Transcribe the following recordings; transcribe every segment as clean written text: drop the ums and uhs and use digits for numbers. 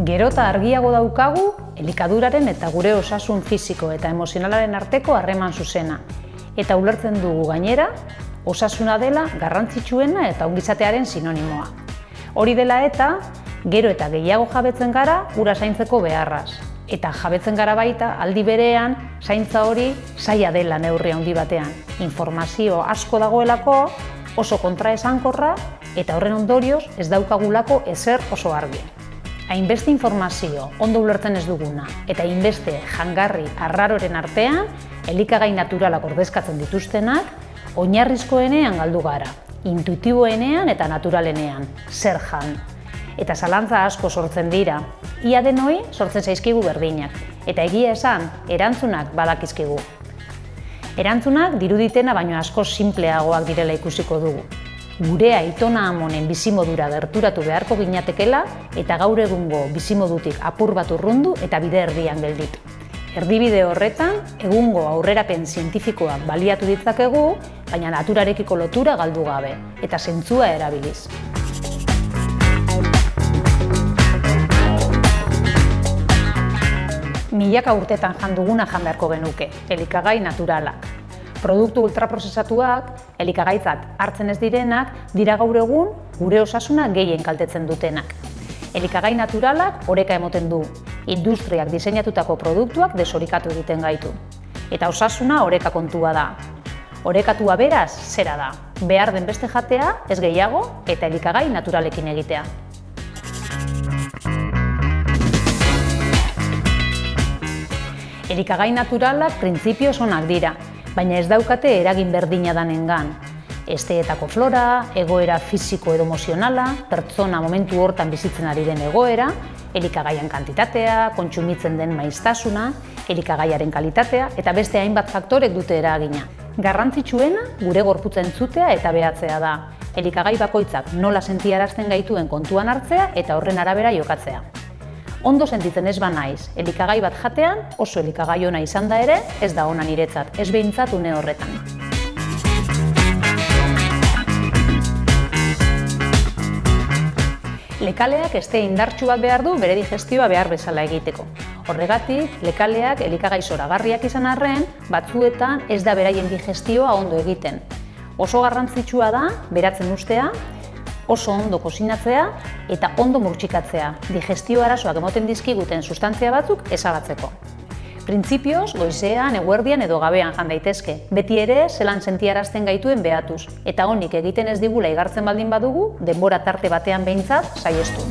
Gero eta argiago daukagu elikaduraren eta gure osasun fisiko eta emozionalaren arteko harreman zuzena. Eta ulertzen dugu gainera, osasuna dela garrantzitsuena eta ongizatearen sinonimoa. Hori dela eta, gero eta gehiago jabetzen gara ura zaintzeko beharraz. Eta jabetzen gara baita aldi berean zaintza hori zaila dela neurri handi batean. Informazio asko dagoelako, oso kontraesankorra eta horren ondorioz ez daukagulako ezer oso argi. Hainbeste informazio ondo ulertzen ez duguna eta hainbeste jangarri arraroren artean, elikagai naturalak ordezkatzen dituztenak, oinarrizkoenean galdu gara, intuitiboenean eta naturalenean, zer jan. Eta zalantza asko sortzen dira, ia denoi sortzen zaizkigu berdinak, eta egia esan, erantzunak badakizkigu. Erantzunak diruditena baino asko sinpleagoak direla ikusiko dugu. Gure aitona amonen bizimodura gerturatu beharko ginatekela eta gaur egungo bizimodutik apur bat urrundu eta bide erdian gelditu. Erdibide horretan, egungo aurrerapen zientifikoak baliatu ditzakegu, baina naturarekiko lotura galdu gabe eta zentzua erabiliz. Milaka urtetan jan duguna jan beharko genuke, elikagai naturalak. Produktu ultraprozesatuak, elikagaitzat hartzen ez direnak, dira gaur egun gure osasuna gehien kaltetzen dutenak. Elikagai naturalak oreka emoten du, industriak diseinatutako produktuak desorikatu egiten gaitu. Eta osasuna oreka kontua da. Orekatua beraz, zera da, behar den beste jatea, ez gehiago, eta elikagai naturalekin egitea. Elikagai naturalak printzipioz onak dira, baina ez daukate eragin berdina danengan. Esteetako flora, egoera fisiko edo emozionala, pertsona momentu hortan bizitzen ari den egoera, elikagaian kantitatea, kontsumitzen den maiztasuna, elikagaiaren kalitatea eta beste hainbat faktorek dute eragina. Garrantzitsuena gure gorputza entzutea eta behatzea da. Elikagai bakoitzak nola sentiarazten gaituen kontuan hartzea eta horren arabera jokatzea. Ondo sentitzen ez banaiz, elikagai bat jatean, oso elikagai ona izan da ere, ez da ona niretzat, ez behintzat une horretan. Lekaleak este indartsu bat behar du bere digestioa behar bezala egiteko. Horregatik, lekaleak elikagai zoragarriak izan arren, batzuetan ez da beraien digestioa ondo egiten. Oso garrantzitsua da, beratzen ustea, oso ondo kozinatzea eta ondo murtsikatzea, digestio arazoak emoten dizkiguten sustantzia batzuk ezagatzeko. Printzipioz, goizean, eguerdian edo gabean jan daitezke, beti ere zelan sentiarazten gaituen behatuz, eta honik egiten ez digula igartzen baldin badugu, denbora tarte batean behintzat saihestu.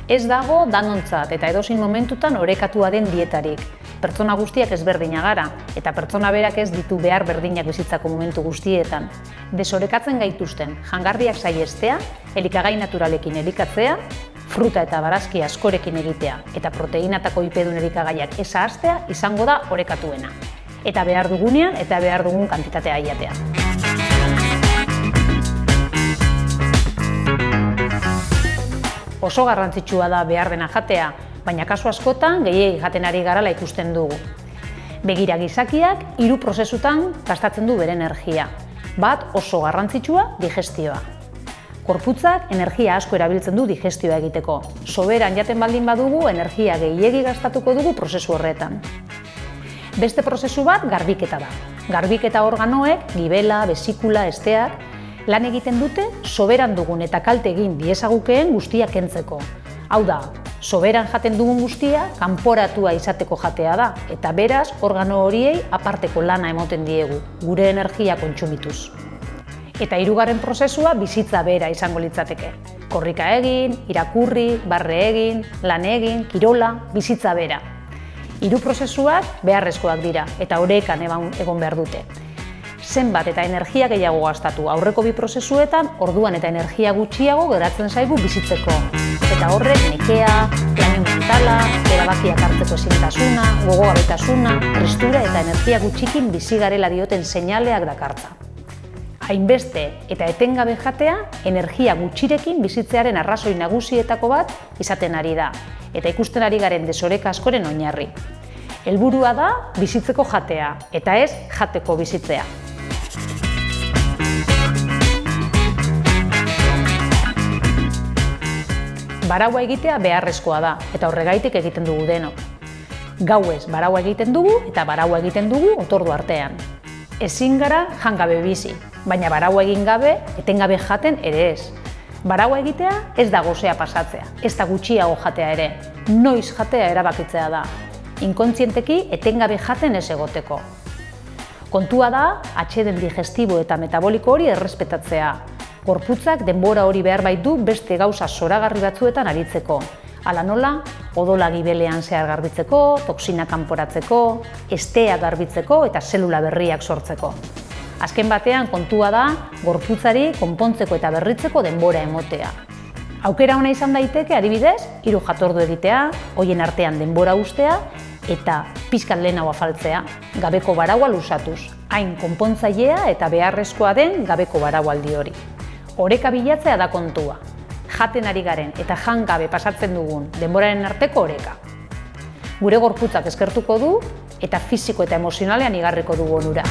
Ez dago danontzat eta edozein momentutan orekatua den dietarik. Pertsona guztiak ezberdina gara, eta pertsona berak ez ditu behar berdinak bizitzako momentu guztietan. Desorekatzen gaituzten jangarriak saihestea, elikagai naturalekin elikatzea, fruta eta barazki askorekin egitea eta proteinatako ipedun elikagaiak ez ahaztea izango da orekatuena. Eta behar dugunean eta behar dugun kantitatea jatea. Oso garrantzitsua da behar dena jatea, baina kasu askotan gehiegi jaten ari garala ikusten dugu. Begira, gizakiak 3 prozesutan gastatzen du bere energia. Bat oso garrantzitsua, digestioa. Gorputzak energia asko erabiltzen du digestioa egiteko. Soberan jaten baldin badugu, energia gehiegi gastatuko dugu prozesu horretan. Beste prozesu bat garbiketa da. Garbiketa organoek, gibela, besikula, esteak, lan egiten dute soberan dugun eta kalte egin diezagukeen guztia kentzeko. Hau da, soberan jaten dugun guztia kanporatua izateko jatea da, eta beraz organo horiei aparteko lana emoten diegu, gure energia kontsumituz. Eta 3. prozesua bizitza bera izango litzateke. Korrika egin, irakurri, barre egin, lan egin, kirola, bizitza bera. 3 prozesuak beharrezkoak dira eta orekan egon behar dute. Zenbat eta energia gehiago gastatu aurreko 2 prozesuetan, orduan eta energia gutxiago geratzen zaigu bizitzeko. Eta horrek nekea, lanen mentala, erabakiak hartzeko ezintasuna, gogogabetasuna, tristura eta energia gutxikin bizi garela dioten seinaleak dakartza. Hainbeste eta etengabe jatea, energia gutxirekin bizitzearen arrazoi nagusietako bat izaten ari da, eta ikusten ari garen desoreka askoren oinarri. Helburua da bizitzeko jatea, eta ez jateko bizitzea. Baraua egitea beharrezkoa da, eta horregaitik egiten dugu denok. Gauez baraua egiten dugu eta baraua egiten dugu otordu artean. Ezin gara jangabe bizi, baina baraua egin gabe, etengabe jaten ere ez. Baraua egitea ez da gozea pasatzea, ez da gutxiago jatea ere. Noiz jatea erabakitzea da. Inkontzienteki etengabe jaten ez egoteko. Kontua da, atseden digestibo eta metaboliko hori errespetatzea. Gorputzak denbora hori behar baitu beste gauza zoragarri batzuetan aritzeko. Hala nola, odola gibelean zehar garbitzeko, toksina kanporatzeko, estea garbitzeko eta zelula berriak sortzeko. Azken batean kontua da, gorputzari konpontzeko eta berritzeko denbora emotea. Aukera ona izan daiteke, adibidez, 3 jatordu egitea, hoien artean denbora uztea, eta pixkat lehenago afaltzea, gabeko baraua luzatuz. Hain konpontzailea eta beharrezkoa den gabeko baraualdi hori. Oreka bilatzea da kontua. Jaten ari garen eta jan gabe pasatzen dugun denboraren arteko oreka. Gure gorputzak eskertuko du eta fisiko eta emozionalean igarriko dugu onura.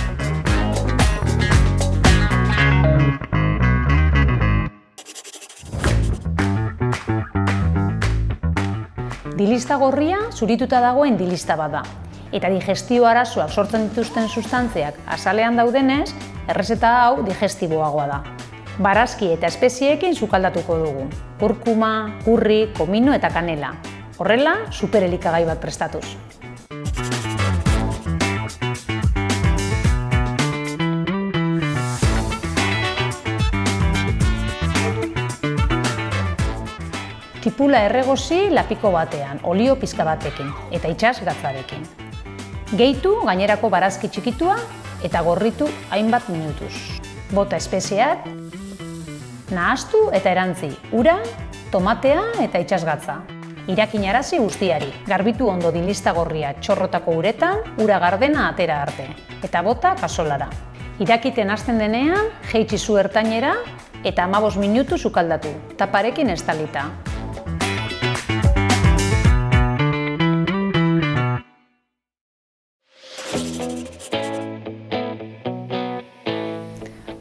Dilista gorria zurituta dagoen dilista bat da. Eta digestio arazoak sortzen dituzten sustantziak azalean daudenez, errezeta hau digestiboagoa da. Barazki eta espezieekin sukaldatuko dugu. Kurkuma, kurri, komino eta kanela. Horrela, superelikagai bat prestatuz. Tipula erregozi lapiko batean, olio pizka batekin eta itsas gatzarekin. Gehitu gainerako barazki txikitua eta gorritu hainbat minutuz. Bota espeziak, nahastu eta erantzi ura, tomatea eta itsasgatza. Irakinarazi guztiari. Garbitu ondo dilista gorria txorrotako uretan, ura gardena atera arte. Eta bota kasolara. Irakiten hasten denean, jaitsi zu ertainera eta 15 minutu sukaldatu, taparekin estalita.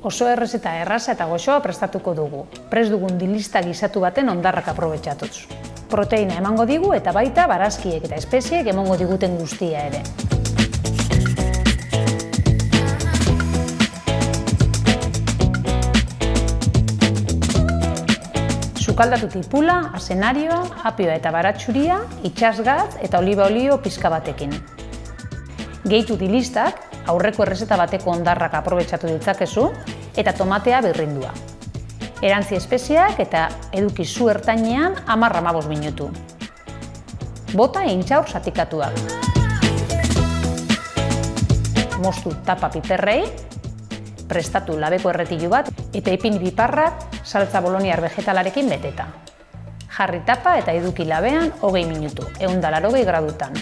Oso errezeta erraza eta goxoa prestatuko dugu. Prest dugun dilista gisatu baten hondarrak aprobetxatuz. Proteina emango digu eta baita barazkiek eta espeziek emango diguten guztia ere. Sukaldatu tipula, azenarioa, apioa eta baratxuria, itsasgatz eta oliba olio pizka batekin. Gehitu dilistak, aurreko errezeta bateko hondarrak aprobetxatu ditzakezu, eta tomatea birrindua. Erantzi espeziak eta eduki zu ertainean 10-15 minutu. Bota intxaur zatikatuak. Moztu tapa piperrei, prestatu labeko erretilu bat eta ipini piparrak saltza boloniar vegetalarekin beteta. Jarri tapa eta eduki labean 20 minutu, 180 gradutan.